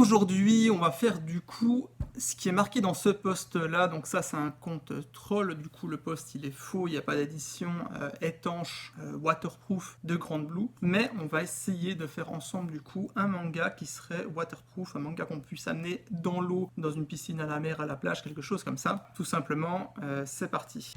Aujourd'hui, on va faire du coup ce qui est marqué dans ce post-là. Donc ça, c'est un compte troll. Du coup, le post, il est faux. Il n'y a pas d'édition étanche, waterproof de Grand Blue. Mais on va essayer de faire ensemble du coup un manga qui serait waterproof, un manga qu'on puisse amener dans l'eau, dans une piscine, à la mer, à la plage, quelque chose comme ça. Tout simplement, c'est parti.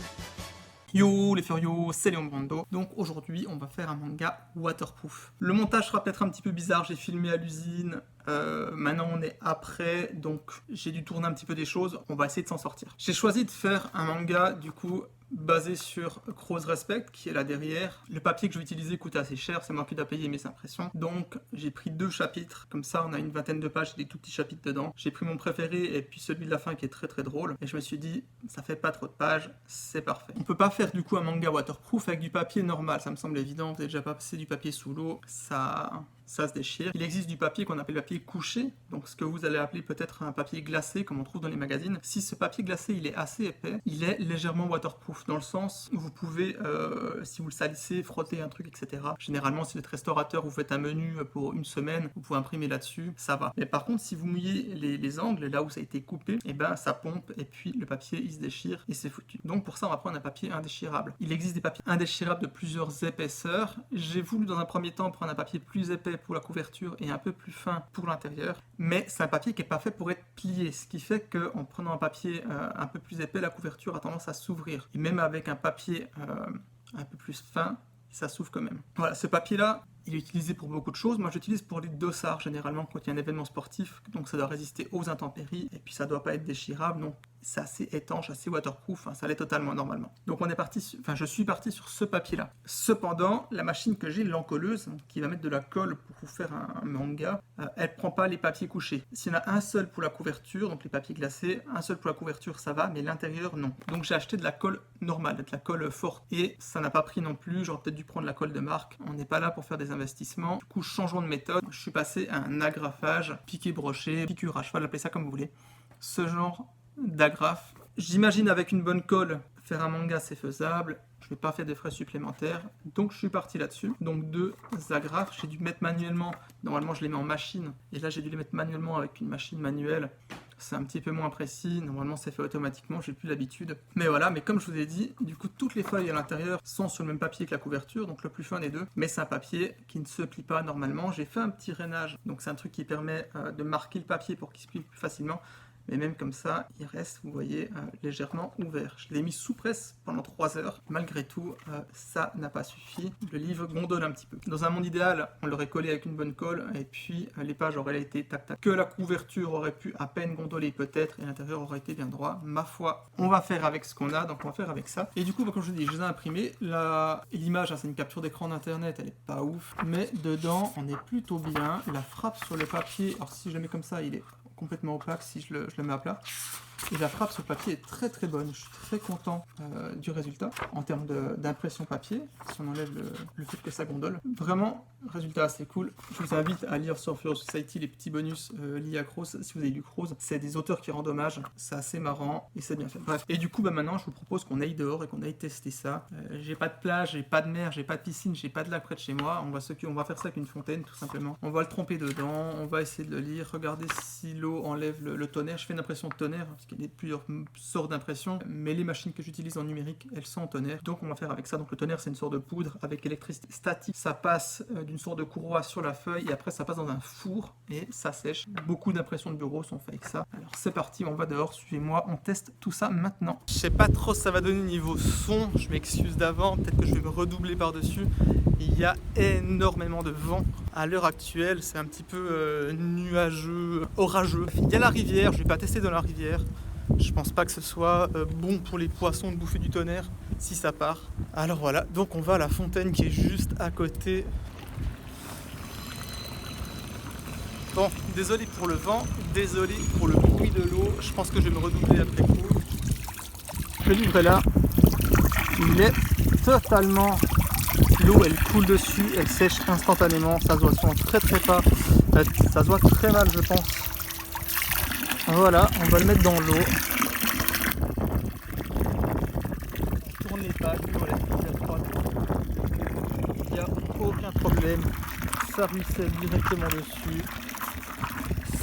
Yo les furios, c'est Léon Brando. Donc aujourd'hui on va faire un manga waterproof. Le montage sera peut-être un petit peu bizarre, j'ai filmé à l'usine, maintenant on est après, donc j'ai dû tourner un petit peu des choses, on va essayer de s'en sortir. J'ai choisi de faire un manga du coup basé sur Crows Respect qui est là derrière. Le papier que je vais utiliser coûte assez cher, c'est moi qui dois payer mes impressions. Donc j'ai pris 2 chapitres, comme ça on a une vingtaine de pages, des tout petits chapitres dedans. J'ai pris mon préféré et puis celui de la fin qui est très très drôle. Et je me suis dit, ça fait pas trop de pages, c'est parfait. On peut pas faire du coup un manga waterproof avec du papier normal, ça me semble évident. Vous avez déjà passé du papier sous l'eau, ça se déchire. Il existe du papier qu'on appelle papier couché, donc ce que vous allez appeler peut-être un papier glacé comme on trouve dans les magazines. Si ce papier glacé il est assez épais, il est légèrement waterproof dans le sens où vous pouvez, si vous le salissez, frotter un truc, etc. Généralement, si vous êtes restaurateur, vous faites un menu pour une semaine, vous pouvez imprimer là-dessus, ça va. Mais par contre, si vous mouillez les angles, là où ça a été coupé, et ben ça pompe et puis le papier il se déchire et c'est foutu. Donc pour ça, on va prendre un papier indéchirable. Il existe des papiers indéchirables de plusieurs épaisseurs. J'ai voulu dans un premier temps prendre un papier plus épais pour la couverture et un peu plus fin pour l'intérieur, mais c'est un papier qui n'est pas fait pour être plié, ce qui fait qu'en prenant un papier un peu plus épais, la couverture a tendance à s'ouvrir. Et même avec un papier un peu plus fin, ça s'ouvre quand même. Voilà, ce papier-là, il est utilisé pour beaucoup de choses. Moi, j'utilise pour les dossards, généralement, quand il y a un événement sportif. Donc, ça doit résister aux intempéries. Et puis, ça doit pas être déchirable. Donc, c'est assez étanche, assez waterproof. Hein, ça l'est totalement, normalement. Donc, je suis parti sur ce papier-là. Cependant, la machine que j'ai, l'encolleuse, qui va mettre de la colle pour vous faire un manga, elle prend pas les papiers couchés. S'il y en a un seul pour la couverture, donc les papiers glacés, un seul pour la couverture, ça va, mais l'intérieur, non. Donc, j'ai acheté de la colle normale, de la colle forte. Et ça n'a pas pris non plus. J'aurais peut-être dû prendre la colle de marque. On n'est pas là pour faire des investissements. Du coup, changement de méthode. Je suis passé à un agrafage, piqué broché, piqûre à cheval, appelez ça comme vous voulez. Ce genre d'agrafe. J'imagine avec une bonne colle, faire un manga c'est faisable. Je ne vais pas faire des frais supplémentaires. Donc je suis parti là-dessus. Donc 2 agrafes. J'ai dû mettre manuellement. Normalement je les mets en machine. Et là j'ai dû les mettre manuellement avec une machine manuelle. C'est un petit peu moins précis, normalement c'est fait automatiquement, j'ai plus l'habitude. Mais voilà, mais comme je vous ai dit, du coup toutes les feuilles à l'intérieur sont sur le même papier que la couverture, donc le plus fin des deux, mais c'est un papier qui ne se plie pas normalement. J'ai fait un petit rainage, donc c'est un truc qui permet de marquer le papier pour qu'il se plie plus facilement. Mais même comme ça, il reste, vous voyez, légèrement ouvert. Je l'ai mis sous presse pendant 3 heures. Malgré tout, ça n'a pas suffi. Le livre gondole un petit peu. Dans un monde idéal, on l'aurait collé avec une bonne colle et puis les pages auraient été tac-tac. Que la couverture aurait pu à peine gondoler peut-être et l'intérieur aurait été bien droit. Ma foi, on va faire avec ce qu'on a, donc on va faire avec ça. Et du coup, comme je vous dis, je les ai imprimés. L'image, c'est une capture d'écran d'internet, elle est pas ouf. Mais dedans, on est plutôt bien. La frappe sur le papier, alors si je le mets comme ça, il est complètement opaque si je le mets à plat. Et la frappe sur le papier est très très bonne. Je suis très content du résultat en termes d'impression papier, si on enlève le fait que ça gondole. Vraiment, résultat assez cool. Je vous invite à lire sur Furious Society les petits bonus liés à Crows. Si vous avez lu Crows, c'est des auteurs qui rendent hommage. C'est assez marrant et c'est bien fait. Bref. Et du coup, maintenant, je vous propose qu'on aille dehors et qu'on aille tester ça. J'ai pas de plage, j'ai pas de mer, j'ai pas de piscine, j'ai pas de lac près de chez moi. On va faire ça avec une fontaine, tout simplement. On va le tremper dedans, on va essayer de le lire. Regardez si l'eau enlève le tonnerre. Je fais une impression de tonnerre parce qu'il y a plusieurs sortes d'impression, mais les machines que j'utilise en numérique, elles sont en tonnerre, donc on va faire avec ça. Donc le tonnerre, c'est une sorte de poudre avec électricité statique, ça passe d'une sorte de courroie sur la feuille et après ça passe dans un four et ça sèche. Beaucoup d'impressions de bureau sont faites avec ça. Alors c'est parti, on va dehors, suivez-moi, on teste tout ça maintenant. Je sais pas trop ça va donner niveau son, je m'excuse d'avant, peut-être que je vais me redoubler par-dessus. Il y a énormément de vent à l'heure actuelle, c'est un petit peu nuageux, orageux. Il y a la rivière, je vais pas tester dans la rivière. Je pense pas que ce soit bon pour les poissons de bouffer du tonnerre si ça part. Alors voilà, donc on va à la fontaine qui est juste à côté. Bon, désolé pour le vent, désolé pour le bruit de l'eau. Je pense que je vais me redoubler après coup. Le livre est là. Il est totalement... L'eau elle coule dessus, elle sèche instantanément. Ça se voit souvent très très pas. Ça se voit très mal je pense. Voilà, on va le mettre dans l'eau. On tourne les pages, on laisse bien froide. Il n'y a aucun problème. Ça ruisselle directement dessus.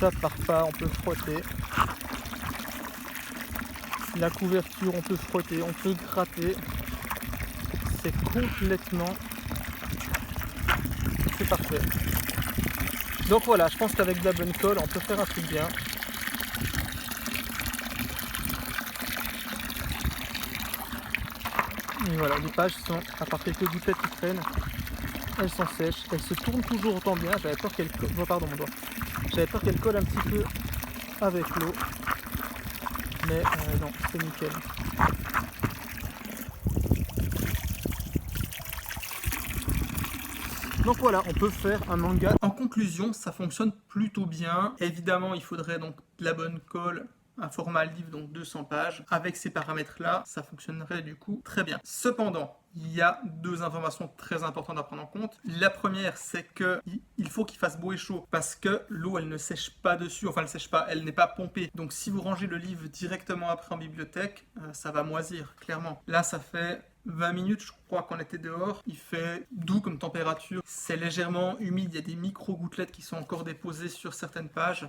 ça part pas, on peut frotter. La couverture, on peut frotter, on peut gratter. C'est complètement... C'est parfait. Donc voilà, je pense qu'avec de la bonne colle, on peut faire un truc bien. Et voilà, les pages sont, à part quelques gouttelettes qui traînent, elles sont sèches, elles se tournent toujours autant bien. J'avais peur qu'elles collent, oh, pardon mon doigt. J'avais peur qu'elles collent un petit peu avec l'eau, mais non, c'est nickel. Donc voilà, on peut faire un manga. En conclusion, ça fonctionne plutôt bien. Évidemment, il faudrait donc de la bonne colle, un format livre, donc 200 pages. Avec ces paramètres-là, ça fonctionnerait du coup très bien. Cependant, il y a deux informations très importantes à prendre en compte. La première, c'est qu'il faut qu'il fasse beau et chaud parce que l'eau, elle ne sèche pas dessus. Enfin, elle ne sèche pas, elle n'est pas pompée. Donc, si vous rangez le livre directement après en bibliothèque, ça va moisir, clairement. Là, ça fait 20 minutes, je crois qu'on était dehors. Il fait doux comme température. C'est légèrement humide. Il y a des micro-gouttelettes qui sont encore déposées sur certaines pages.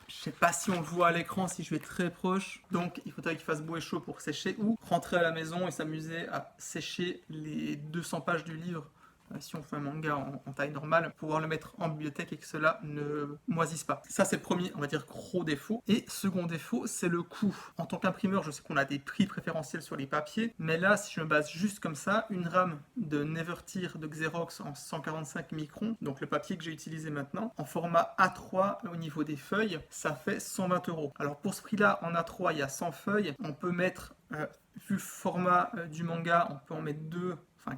Je sais pas si on le voit à l'écran, si je vais très proche. Donc, il faudrait qu'il fasse beau et chaud pour sécher ou rentrer à la maison et s'amuser à sécher les 200 pages du livre. Si on fait un manga en taille normale, pouvoir le mettre en bibliothèque et que cela ne moisisse pas. Ça, c'est le premier, on va dire, gros défaut. Et second défaut, c'est le coût. En tant qu'imprimeur, je sais qu'on a des prix préférentiels sur les papiers, mais là, si je me base juste comme ça, une rame de Nevertear de Xerox en 145 microns, donc le papier que j'ai utilisé maintenant, en format A3 au niveau des feuilles, ça fait 120 €. Alors pour ce prix-là, en A3, il y a 100 feuilles. On peut mettre, vu le format du manga, on peut en mettre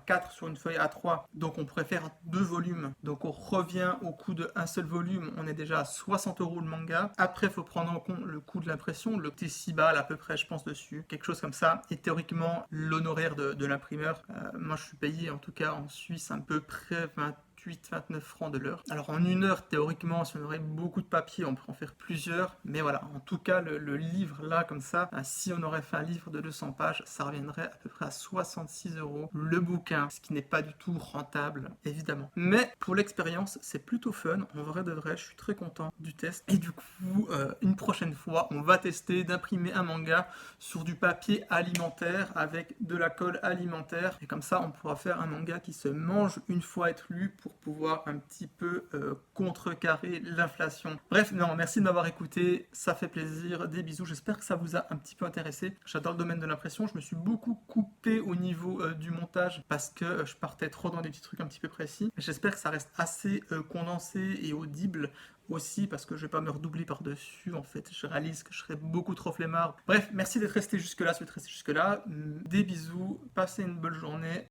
4 sur une feuille A3, donc on pourrait faire 2 volumes. Donc on revient au coût d'un seul volume, on est déjà à 60 € le manga. Après, il faut prendre en compte le coût de l'impression, le petit 6 balles à peu près, je pense, dessus, quelque chose comme ça. Et théoriquement, l'honoraire de l'imprimeur, moi je suis payé en tout cas en Suisse à peu près 28-29 francs de l'heure. Alors en une heure, théoriquement, si on aurait beaucoup de papier, on pourrait en faire plusieurs. Mais voilà, en tout cas, le livre là, comme ça, si on aurait fait un livre de 200 pages, ça reviendrait à peu près à 66 € le bouquin, ce qui n'est pas du tout rentable, évidemment. Mais pour l'expérience, c'est plutôt fun. En vrai de vrai, je suis très content du test. Et du coup, une prochaine fois, on va tester d'imprimer un manga sur du papier alimentaire avec de la colle alimentaire. Et comme ça, on pourra faire un manga qui se mange une fois être lu pour pouvoir un petit peu contrecarrer l'inflation. Bref, non, merci de m'avoir écouté, ça fait plaisir, des bisous, j'espère que ça vous a un petit peu intéressé. J'adore le domaine de l'impression, je me suis beaucoup coupé au niveau du montage parce que je partais trop dans des petits trucs un petit peu précis. J'espère que ça reste assez condensé et audible aussi parce que je vais pas me redoubler par-dessus. En fait, je réalise que je serais beaucoup trop flemmard. Bref, merci d'être resté jusque-là, si vous êtes resté jusque-là. Des bisous, passez une bonne journée